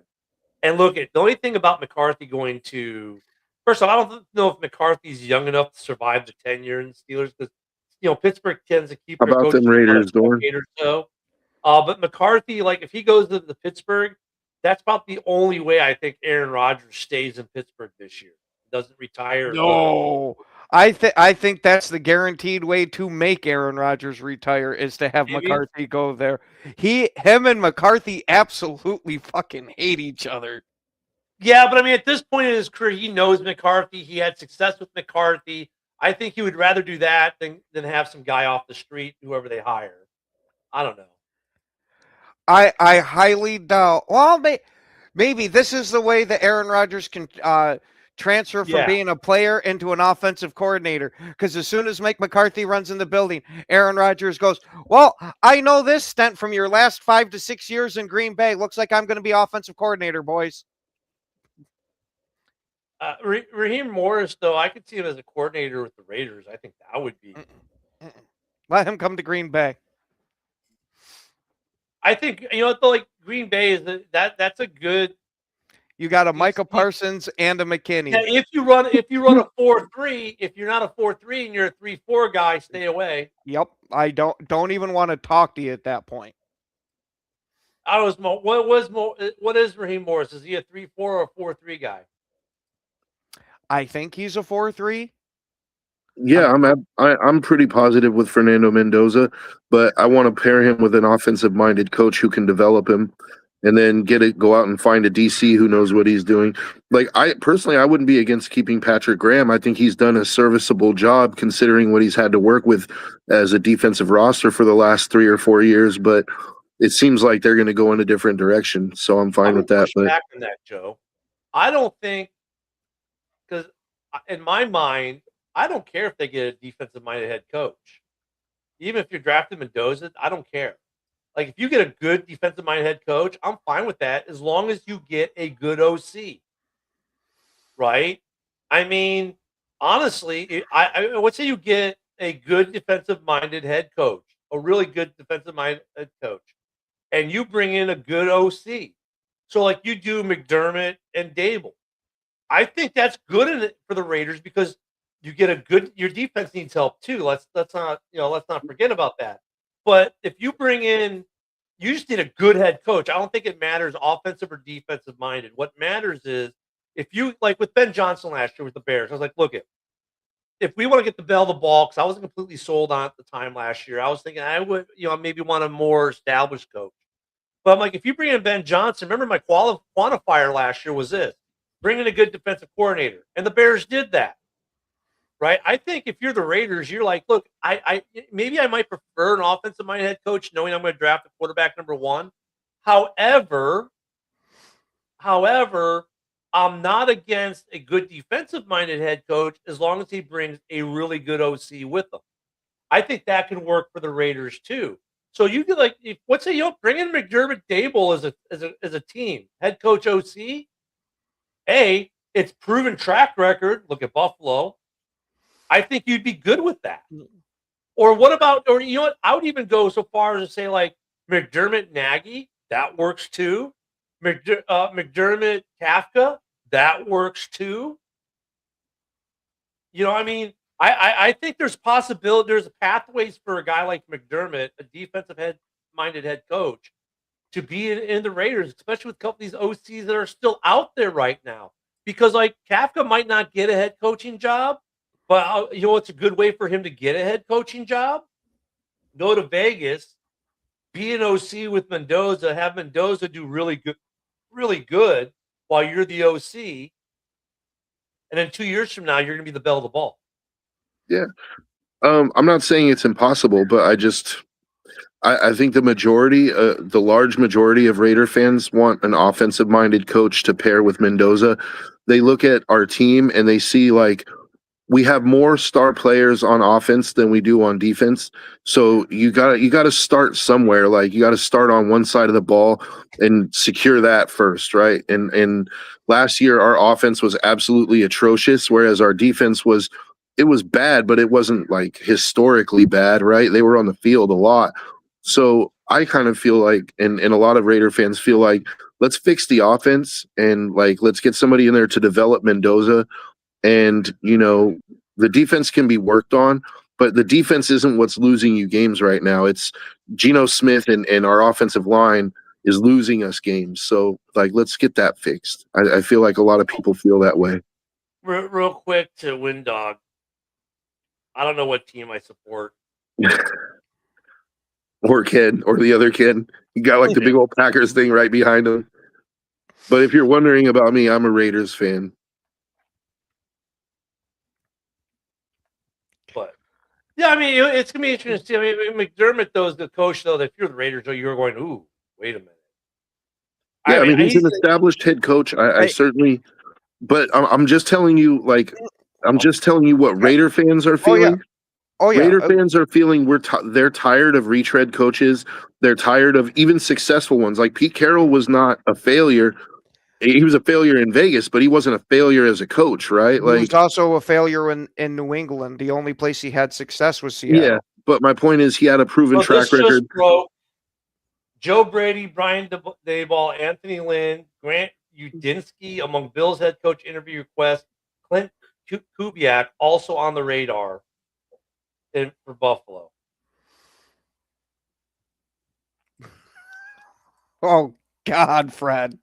And look, the only thing about McCarthy going to First off, I don't know if McCarthy's young enough to survive the tenure in the Steelers because Pittsburgh tends to keep How their about coaches them for about a Raiders, Dorn? decade or so. But McCarthy, like if he goes to the Pittsburgh, that's about the only way I think Aaron Rodgers stays in Pittsburgh this year. Doesn't retire. No, I think that's the guaranteed way to make Aaron Rodgers retire is to have Maybe. McCarthy go there. Him and McCarthy absolutely fucking hate each other. Yeah, but I mean, at this point in his career, he knows McCarthy. He had success with McCarthy. I think he would rather do that than have some guy off the street, whoever they hire. I don't know. I highly doubt. Well, maybe this is the way that Aaron Rodgers can transfer from Yeah. being a player into an offensive coordinator. Because as soon as Mike McCarthy runs in the building, Aaron Rodgers goes, "Well, I know this stunt from your last 5 to 6 years in Green Bay. Looks like I'm going to be offensive coordinator, boys." Raheem Morris, though, I could see him as a coordinator with the Raiders. I think that would be. Let him come to Green Bay. I think like Green Bay is that's a good. You got a Micah Parsons and a McKinney. Yeah, if you run a 4-3, if you're not a 4-3 and you're a 3-4 guy, stay away. Yep, I don't even want to talk to you at that point. What is Raheem Morris? Is he a 3-4 or a 4-3 guy? I think he's a 4-3. Yeah, I'm pretty positive with Fernando Mendoza, but I want to pair him with an offensive-minded coach who can develop him, and then go out and find a DC who knows what he's doing. Like I wouldn't be against keeping Patrick Graham. I think he's done a serviceable job considering what he's had to work with as a defensive roster for the last 3 or 4 years. But it seems like they're going to go in a different direction, so I'm fine with that. But back on that, Joe, I don't think because in my mind, I don't care if they get a defensive-minded head coach. Even if you're drafting Mendoza, I don't care. Like, if you get a good defensive-minded head coach, I'm fine with that as long as you get a good OC. Right? I mean, honestly, I would say you get a good defensive-minded head coach, a really good defensive-minded head coach, and you bring in a good OC. So, like you do McDermott and Dable. I think that's good for the Raiders because you get a good. Your defense needs help too. Let's not forget about that. But if you bring in, you just need a good head coach. I don't think it matters offensive or defensive minded. What matters is if you like with Ben Johnson last year with the Bears. I was like, look, if we want to get the bell of the ball, because I wasn't completely sold on at the time last year. I was thinking I would, maybe want a more established coach. But I'm like, if you bring in Ben Johnson, remember my quantifier last year was this. Bring in a good defensive coordinator. And the Bears did that. Right? I think if you're the Raiders, you're like, look, I maybe I might prefer an offensive-minded head coach knowing I'm going to draft a quarterback number 1. However, I'm not against a good defensive-minded head coach as long as he brings a really good OC with him. I think that can work for the Raiders too. So you could bring in McDermott, Dable as a team, head coach, OC. It's proven track record. Look at Buffalo. I think you'd be good with that. Or what about, I would even go so far as to say like McDermott, Nagy, that works too. McDermott, Kafka, that works too. I think there's pathways for a guy like McDermott, a defensive-minded head coach, to be in the Raiders, especially with a couple of these OCs that are still out there right now. Because like Kafka might not get a head coaching job, but it's a good way for him to get a head coaching job. Go to Vegas, be an OC with Mendoza, have Mendoza do really good while you're the OC. And then 2 years from now, you're going to be the belle of the ball. yeah, I'm not saying it's impossible, but I think the large majority of Raider fans want an offensive-minded coach to pair with Mendoza. They look at our team and they see like we have more star players on offense than we do on defense. So you gotta start somewhere. Like you gotta start on one side of the ball and secure that first, right? And last year our offense was absolutely atrocious, whereas our defense was bad, but it wasn't like historically bad, right? They were on the field a lot. So I kind of feel like, and a lot of Raider fans feel like, let's fix the offense and like let's get somebody in there to develop Mendoza And, the defense can be worked on, but the defense isn't what's losing you games right now. It's Geno Smith and our offensive line is losing us games. So, let's get that fixed. I feel like a lot of people feel that way. Real quick to Win Dog. I don't know what team I support. Or kid, or the other kid. You got the big old Packers thing right behind him. But if you're wondering about me, I'm a Raiders fan. But yeah, I mean, it's gonna be interesting. I mean, McDermott though is the coach though. That if you're the Raiders, though, you're going, ooh, wait a minute. Yeah, I mean he's an established head coach. I certainly, but I'm just telling you, I'm just telling you what Raider fans are feeling. Oh yeah. Raider fans are feeling they're tired of retread coaches. They're tired of even successful ones. Like Pete Carroll was not a failure. He was a failure in Vegas, but he wasn't a failure as a coach, right? He was also a failure in New England. The only place he had success was Seattle. Yeah, but my point is he had a proven track record. Joe Brady, Brian Daboll, Anthony Lynn, Grant Udinsky among Bills head coach interview requests. Clint Kubiak also on the radar for Buffalo. Oh God, Fred.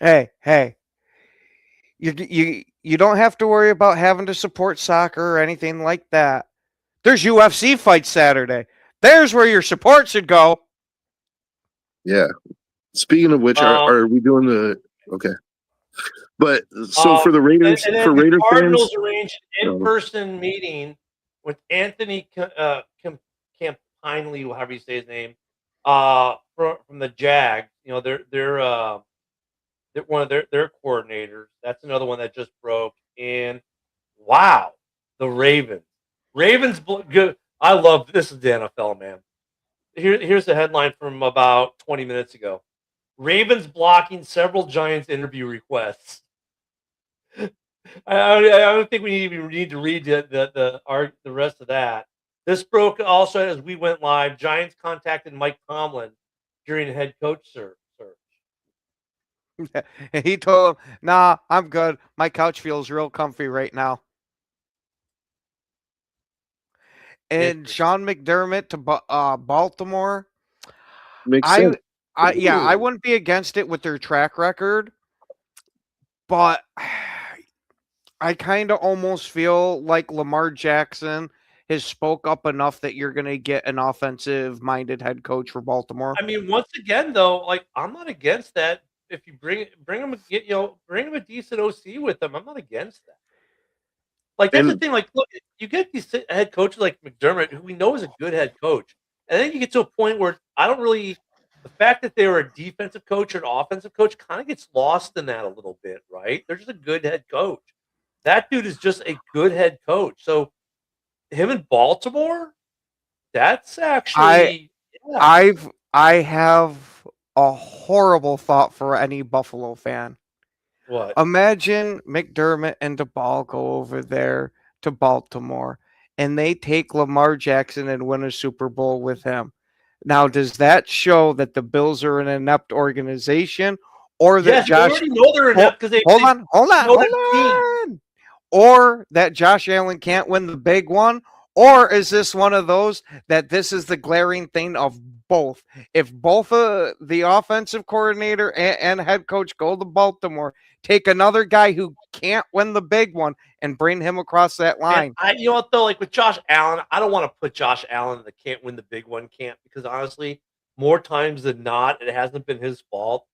Hey. You don't have to worry about having to support soccer or anything like that. There's UFC fights Saturday. There's where your support should go. Yeah. Speaking of which, are we doing the okay? But so for the Raiders, and for Raider Cardinals fans, arranged an in-person meeting with Anthony Campanile, however you say his name, from the Jags. They're one of their coordinators. That's another one that just broke. And wow, the Ravens. Good. I love this is the NFL, man. Here's the headline from about 20 minutes ago. Ravens blocking several Giants interview requests. I don't think we need to read the rest of that. This broke also as we went live. Giants contacted Mike Tomlin during the head coach search. He told him, "Nah, I'm good. My couch feels real comfy right now." And Sean McDermott to Baltimore. Makes sense. I wouldn't be against it with their track record, but I kind of almost feel like Lamar Jackson has spoke up enough that you're going to get an offensive-minded head coach for Baltimore. I mean, once again, though, I'm not against that. If you bring him a decent OC with them, I'm not against that. That's the thing. Look, you get these head coaches like McDermott, who we know is a good head coach, and then you get to a point where I don't really. The fact that they were a defensive coach or an offensive coach kind of gets lost in that a little bit, right? They're just a good head coach. That dude is just a good head coach. So him in Baltimore, that's actually. I have a horrible thought for any Buffalo fan. What? Imagine McDermott and DeBall go over there to Baltimore and they take Lamar Jackson and win a Super Bowl with him. Now, does that show that the Bills are an inept organization, or that Josh? They already know they're inept because they hold on, or that Josh Allen can't win the big one, or is this one of those that this is the glaring thing of both? If both the offensive coordinator and head coach go to Baltimore, take another guy who can't win the big one and bring him across that line. You know what, though? With Josh Allen, I don't want to put Josh Allen in the can't win the big one camp because, honestly, more times than not, it hasn't been his fault.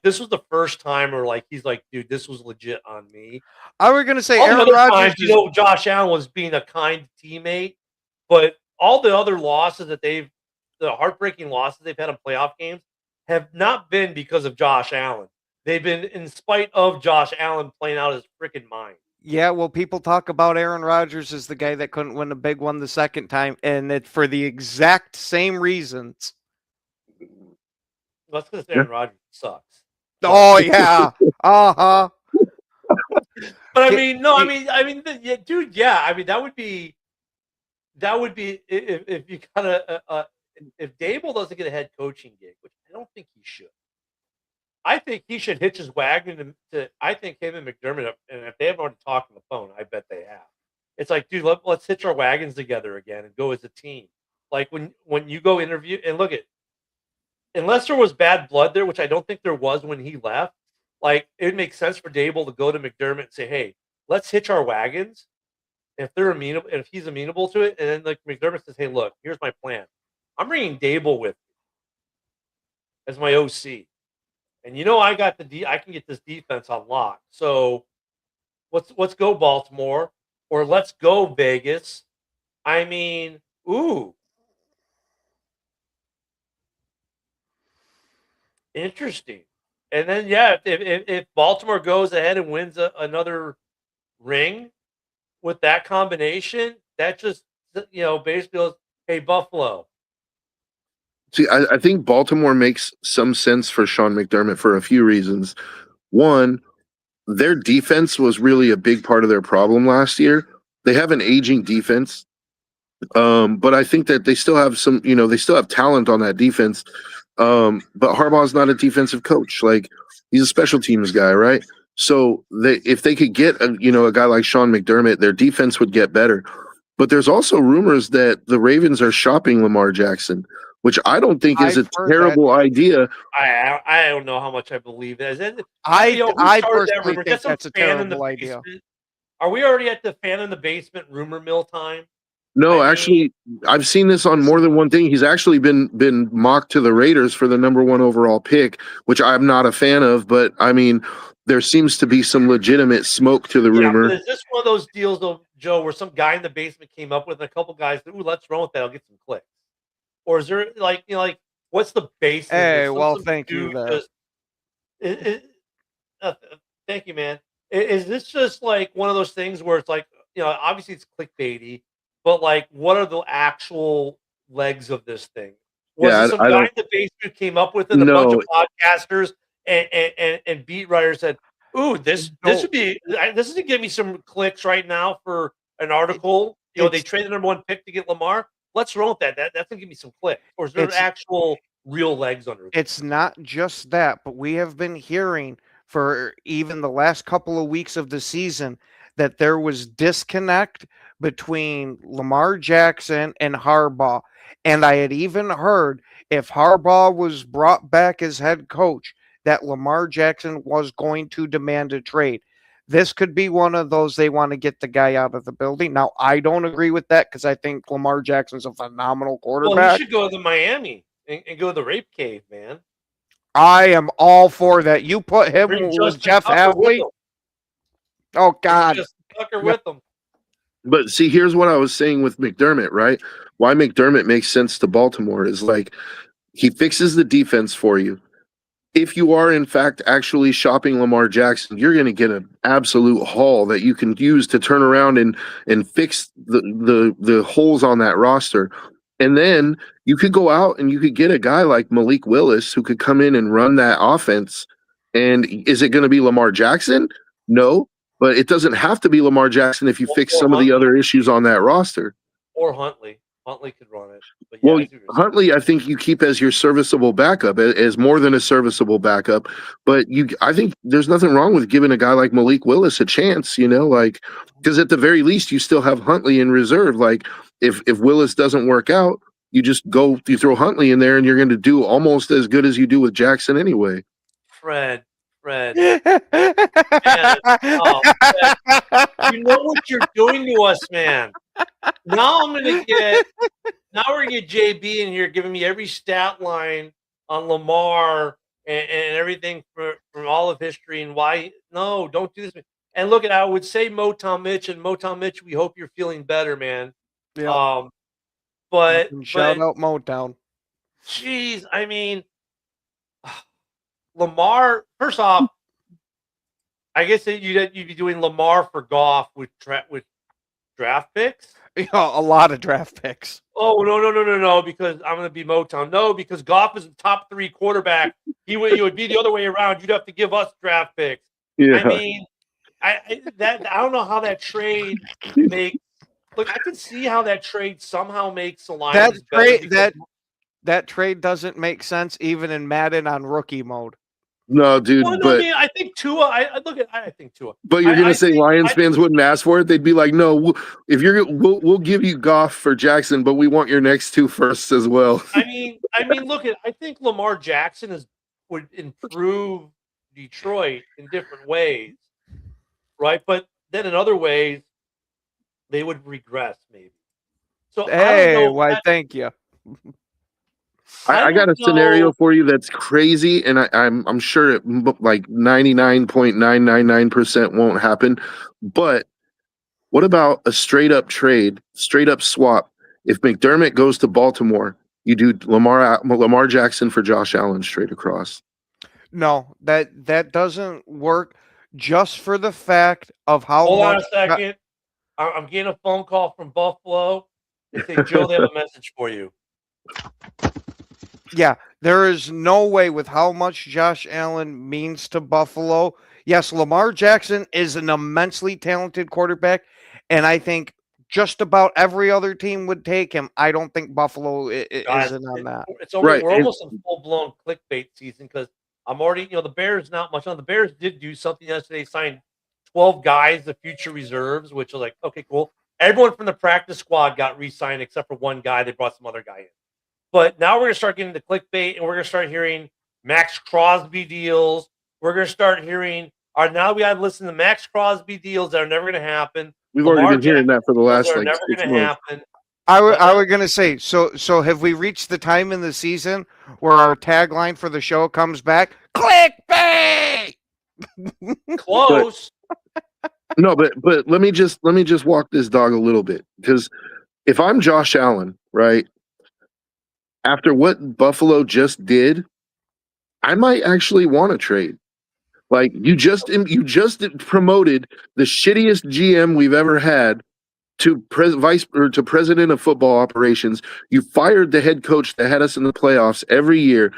This was the first time where, he's like, dude, this was legit on me. I was going to say Aaron Rodgers. Josh Allen was being a kind teammate, but all the other losses the heartbreaking losses they've had in playoff games have not been because of Josh Allen. They've been in spite of Josh Allen playing out his freaking mind. Yeah, well, people talk about Aaron Rodgers as the guy that couldn't win a big one the second time, and it for the exact same reasons. That's because Aaron Rodgers sucks. Oh yeah, But I mean, yeah, dude, yeah. I mean, that would be if you kind of if Daboll doesn't get a head coaching gig, which I don't think he should. I think he should hitch his wagon to. I think him and McDermott, and if they haven't already talked on the phone, I bet they have. It's like, dude, let's hitch our wagons together again and go as a team. Like when you go interview and look at, unless there was bad blood there, which I don't think there was when he left. Like it makes sense for Dable to go to McDermott and say, "Hey, let's hitch our wagons." If they're amenable, if he's amenable to it, and then like McDermott says, "Hey, look, here's my plan. I'm bringing Dable with me as my OC, and I got I can get this defense on lock. So let's go Baltimore, or let's go Vegas. I mean, ooh, interesting. And then yeah, if Baltimore goes ahead and wins another ring with that combination, that just basically goes, hey Buffalo. See, I think Baltimore makes some sense for Sean McDermott for a few reasons. One, their defense was really a big part of their problem last year. They have an aging defense, but I think that they still have they still have talent on that defense. But Harbaugh's not a defensive coach. Like he's a special teams guy, right? So if they could get a guy like Sean McDermott, their defense would get better. But there's also rumors that the Ravens are shopping Lamar Jackson, which I don't think is a terrible idea. I don't know how much I believe that. I personally think that's a terrible idea. Are we already at the fan in the basement rumor mill time? No, actually, I've seen this on more than one thing. He's actually been mocked to the Raiders for the #1 overall pick, which I'm not a fan of. But I mean, there seems to be some legitimate smoke to the rumor. But is this one of those deals, though, Joe, where some guy in the basement came up with a couple guys? Ooh, let's run with that. I'll get some clicks. Or is there like what's the basis? Hey, well, thank you. Thank you, man. Is this just like one of those things where it's like obviously it's clickbaity, but like what are the actual legs of this thing? Was it some guy in the basement came up with it? A bunch of podcasters and beat writers said, "Ooh, this is going to give me some clicks right now for an article." They traded the #1 pick to get Lamar. Let's roll with that. That's gonna give me some clicks. Or is there actual real legs under it? It's not just that, but we have been hearing for even the last couple of weeks of the season that there was disconnect between Lamar Jackson and Harbaugh. And I had even heard if Harbaugh was brought back as head coach, that Lamar Jackson was going to demand a trade. This could be one of those they want to get the guy out of the building. Now, I don't agree with that because I think Lamar Jackson's a phenomenal quarterback. Well, he should go to Miami and go to the rape cave, man. I am all for that. You put him with Jeff Havley. Oh, God. Just Tucker with him. But see, here's what I was saying with McDermott, right? Why McDermott makes sense to Baltimore is like he fixes the defense for you. If you are, in fact, actually shopping Lamar Jackson, you're going to get an absolute haul that you can use to turn around and fix the holes on that roster. And then you could go out and you could get a guy like Malik Willis who could come in and run that offense. And is it going to be Lamar Jackson? No, but it doesn't have to be Lamar Jackson if you fix some of the other issues on that roster. Or Huntley. Huntley could run it. But well, Huntley, I think you keep as your serviceable backup, as more than a serviceable backup. But I think there's nothing wrong with giving a guy like Malik Willis a chance, because at the very least you still have Huntley in reserve. Like if Willis doesn't work out, you throw Huntley in there and you're going to do almost as good as you do with Jackson anyway. Fred. Man, you know what you're doing to us, man. Now we're gonna get JB in here giving me every stat line on Lamar and everything from all of history and why. No, don't do this. And look at, I would say Motown Mitch, and Motown Mitch, we hope you're feeling better, man. Yeah. But shout out Motown. Jeez, I mean, Lamar. First off, I guess that you'd be doing Lamar for Goff with draft picks. Yeah, a lot of draft picks. Oh no! Because I'm going to be Motown. No, because Goff is a top 3 quarterback. He would be the other way around. You'd have to give us draft picks. Yeah. I mean, I don't know how that trade makes. Look, I can see how that trade somehow makes the Lions that trade doesn't make sense even in Madden on rookie mode. No, dude, Well, no, I but mean, I think Tua. I think Tua. you're gonna I say think Lions fans wouldn't ask for it? They'd be like, no, if we'll give you Goff for Jackson, but we want your next two firsts as well. Look at. I think Lamar Jackson would improve Detroit in different ways, right? But then in other ways, they would regress maybe. So I don't Hey, know. why? Thank you. I got a scenario for you that's crazy, and I'm sure it like 99.999% won't happen. But what about a straight up trade, straight up swap? If McDermott goes to Baltimore, you do Lamar Jackson for Josh Allen straight across. No, that doesn't work. Just for the fact of how Hold on much. a second. I'm getting a phone call from Buffalo. They say, Joe, they have a message for you. Yeah, there is no way with how much Josh Allen means to Buffalo. Yes, Lamar Jackson is an immensely talented quarterback, and I think just about every other team would take him. I don't think Buffalo Guys, isn't on that. Right, we're almost in full blown clickbait season because I'm already, the Bears not much on. The Bears did do something yesterday, signed 12 guys, the future reserves, which was like, okay, cool. Everyone from the practice squad got re-signed except for one guy. They brought some other guy in. But now we're going to start getting the clickbait, and we're going to start hearing Max Crosby deals. We're going to start hearing, now we got to listen to Max Crosby deals that are never going to happen. We've Lamar already been hearing that for the deals last that are like never 6 going to months. happen. I was gonna say, so have we reached the time in the season where our tagline for the show comes back? Clickbait! Close. No, but let me just walk this dog a little bit, because if I'm Josh Allen, right, after what Buffalo just did, I might actually want to trade. Like you just promoted the shittiest GM we've ever had to president of football operations. You fired the head coach that had us in the playoffs every year.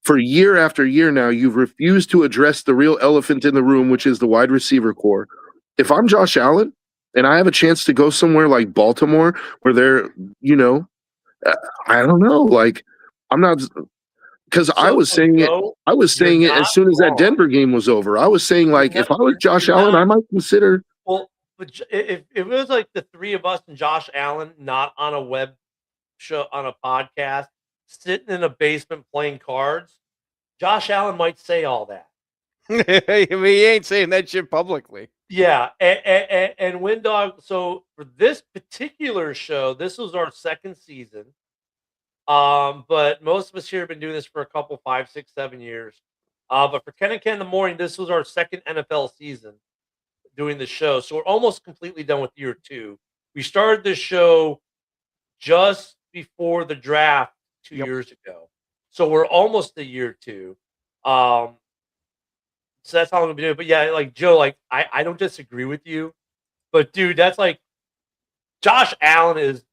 For year after year now, you've refused to address the real elephant in the room, which is the wide receiver core. If I'm Josh Allen and I have a chance to go somewhere like Baltimore where they're, I don't know, like I'm not, because I was saying it. I was saying it as soon as that Denver game was over. I was saying, like, if I was Josh Allen, I might consider. Well, but if it was like the three of us and Josh Allen, not on a web show, on a podcast, sitting in a basement playing cards, Josh Allen might say all that. I mean, he ain't saying that shit publicly. Yeah, and Windog. So for this particular show, this was our second season. But most of us here have been doing this for a couple, 5, 6, 7 years. But for Ken and Ken in the morning, this was our second NFL season doing the show. So we're almost completely done with year 2. We started this show just before the draft 2 years ago. So we're almost to year 2. So that's how I'm gonna be doing it. But yeah, like Joe, like I don't disagree with you. But dude, that's like Josh Allen is,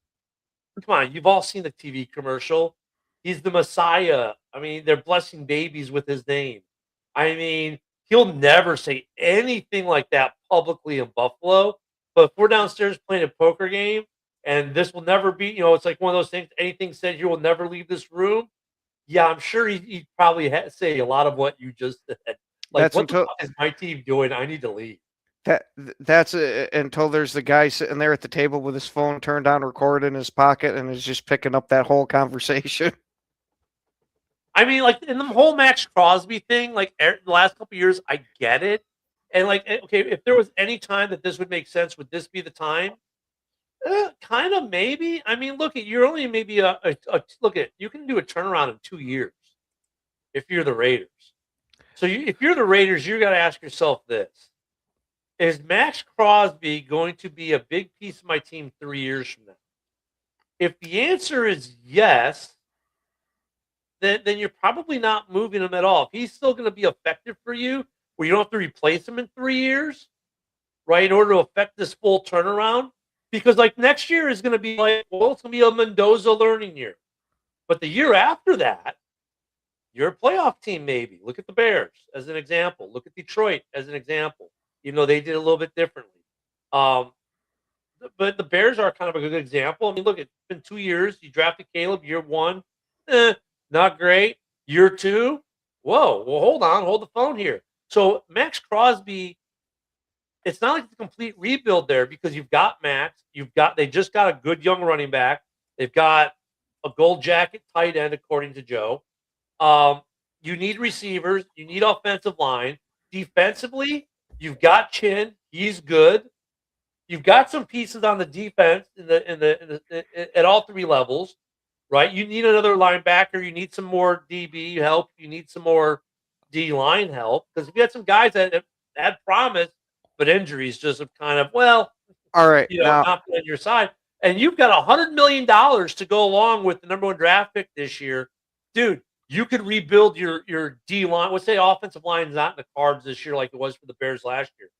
come on, you've all seen the TV commercial. He's the Messiah. I mean, they're blessing babies with his name. I mean, he'll never say anything like that publicly in Buffalo. But if we're downstairs playing a poker game and this will never be, it's like one of those things, anything said here will never leave this room. Yeah, I'm sure he'd probably say a lot of what you just said. Like, what the fuck is my team doing? I need to leave. That's until there's the guy sitting there at the table with his phone turned on, record in his pocket, and is just picking up that whole conversation. I mean, like in the whole Max Crosby thing, like the last couple of years, I get it. And like, okay, if there was any time that this would make sense, would this be the time? Kind of, maybe. I mean, look, you're only maybe you can do a turnaround in 2 years if you're the Raiders. So if you're the Raiders, you got to ask yourself this. Is Max Crosby going to be a big piece of my team 3 years from now? If the answer is yes, then you're probably not moving him at all. If he's still going to be effective for you, where you don't have to replace him in 3 years, right, in order to affect this full turnaround, because like next year is going to be like, well, it's going to be a Mendoza learning year. But the year after that, you're a playoff team maybe. Look at the Bears as an example. Look at Detroit as an example. They did a little bit differently. But the Bears are kind of a good example. I mean, look, it's been 2 years. You drafted Caleb year 1. Not great. Year 2, Whoa, well, hold the phone here. So Max Crosby, it's not like it's a complete rebuild there because you've got Max, they just got a good young running back, they've got a gold jacket tight end according to Joe. You need receivers, you need offensive line. Defensively, you've got Chin, he's good. You've got some pieces on the defense at all three levels, right? You need another linebacker. You need some more DB help. You need some more D line help because if you had some guys that had promise, but injuries just have kind of All right, now not been on your side. And you've got $100 million to go along with the number 1 draft pick this year, dude. You could rebuild your D line. Let's say offensive line is not in the cards this year like it was for the Bears last year.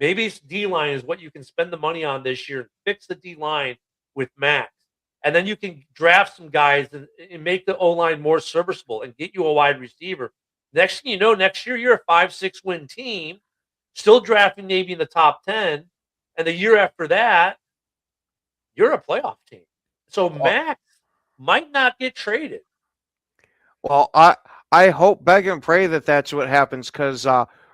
Maybe D-line is what you can spend the money on this year and fix the D-line with Max. And then you can draft some guys and make the O-line more serviceable and get you a wide receiver. Next thing you know, next year you're a 5-6 win team, still drafting maybe in the top 10. And the year after that, you're a playoff team. So Max might not get traded. well, I hope, beg, and pray that that's what happens because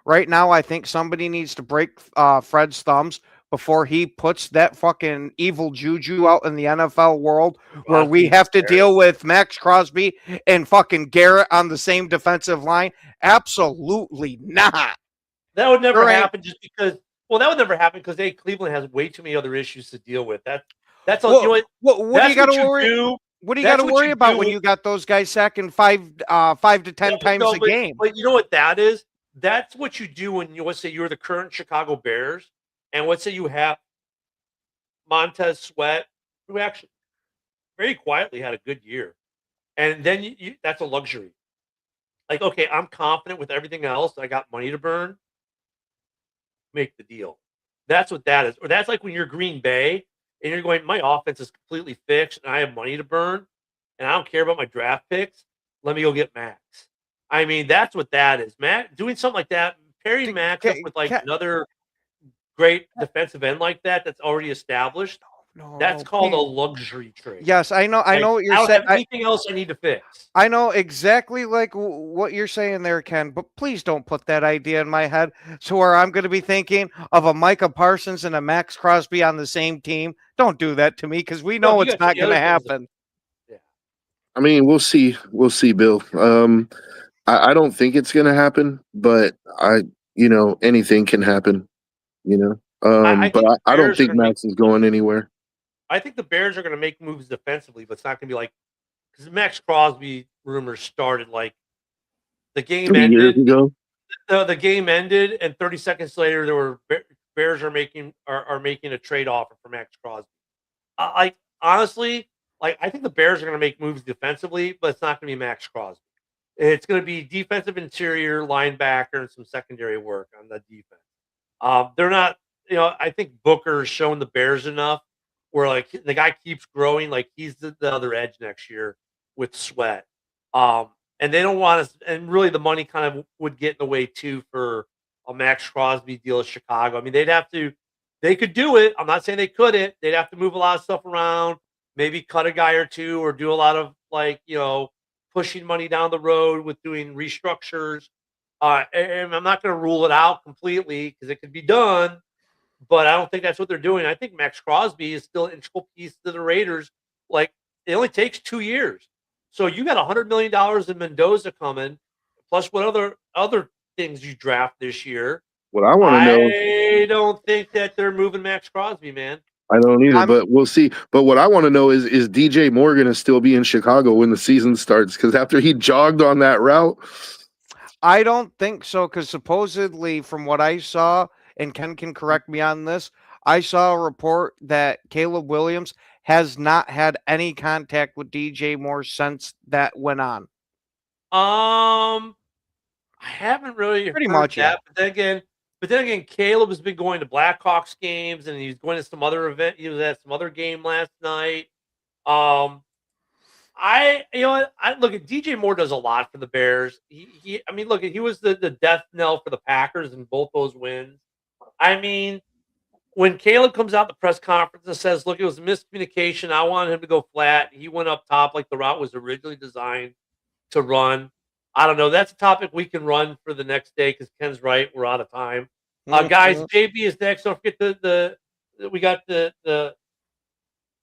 right now I think somebody needs to break Fred's thumbs before he puts that fucking evil juju out in the NFL world where we have to deal with Max Crosby and fucking Garrett on the same defensive line. Absolutely not. That would never happen just because. Well, that would never happen because Cleveland has way too many other issues to deal with. That's all. You know what do you got to worry? Do. What do you got to worry about when you got those guys sacking 5 to 10 times a game? But you know what that is? That's what you do when let's say you're the current Chicago Bears, and let's say you have Montez Sweat, who actually very quietly had a good year, and then that's a luxury. Like, okay, I'm confident with everything else. I got money to burn. Make the deal. That's what that is. Or that's like when you're Green Bay and you're going, my offense is completely fixed and I have money to burn and I don't care about my draft picks. Let me go get Max. I mean, that's what that is. Matt doing something like that, pairing Max up with another great defensive end like that's already established. That's called a luxury trade. Yes, I know what you're saying. Anything else I need to fix? I know exactly like what you're saying there, Ken, but please don't put that idea in my head to where I'm going to be thinking of a Micah Parsons and a Max Crosby on the same team. Don't do that to me because we know it's not going to happen. Yeah. I mean, we'll see. We'll see, Bill. I don't think it's going to happen, but anything can happen, but I don't think Max is going anywhere. I think the Bears are going to make moves defensively, but it's not going to be like because Max Crosby rumors started like the game 3 ended. Years ago. The game ended, and 30 seconds later, there were Bears are making a trade offer for Max Crosby. Honestly, I think the Bears are going to make moves defensively, but it's not going to be Max Crosby. It's going to be defensive interior linebacker and some secondary work on the defense. They're not, I think Booker's shown the Bears enough. Where the guy keeps growing, like he's the other edge next year with Sweat, and they don't want us. And really, the money kind of would get in the way too for a Max Crosby deal at Chicago. I mean, they could do it. I'm not saying they couldn't. They'd have to move a lot of stuff around, maybe cut a guy or two, or do a lot of pushing money down the road with doing restructures. And I'm not going to rule it out completely because it could be done. But I don't think that's what they're doing. I think Max Crosby is still an integral piece to the Raiders. Like, it only takes 2 years. So you got $100 million in Mendoza coming, plus what other things you draft this year. What I want to know. I don't think that they're moving Max Crosby, man. I don't either, but we'll see. But what I want to know is DJ Moore going to still be in Chicago when the season starts? Because after he jogged on that route. I don't think so, because supposedly from what I saw, and Ken can correct me on this, I saw a report that Caleb Williams has not had any contact with DJ Moore since that went on. I haven't really pretty heard much that. But then again, Caleb has been going to Blackhawks games and he's going to some other event. He was at some other game last night. Look at DJ Moore does a lot for the Bears. He was the death knell for the Packers in both those wins. I mean, when Caleb comes out the press conference and says, look, it was a miscommunication. I wanted him to go flat. He went up top like the route was originally designed to run. I don't know. That's a topic we can run for the next day because Ken's right. We're out of time. Guys, Mhm. JB is next. Don't forget we got the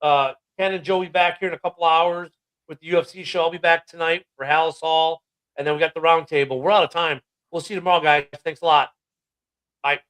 Ken and Joey back here in a couple hours with the UFC show. I'll be back tonight for Hallis Hall, and then we got the round table. We're out of time. We'll see you tomorrow, guys. Thanks a lot. Bye.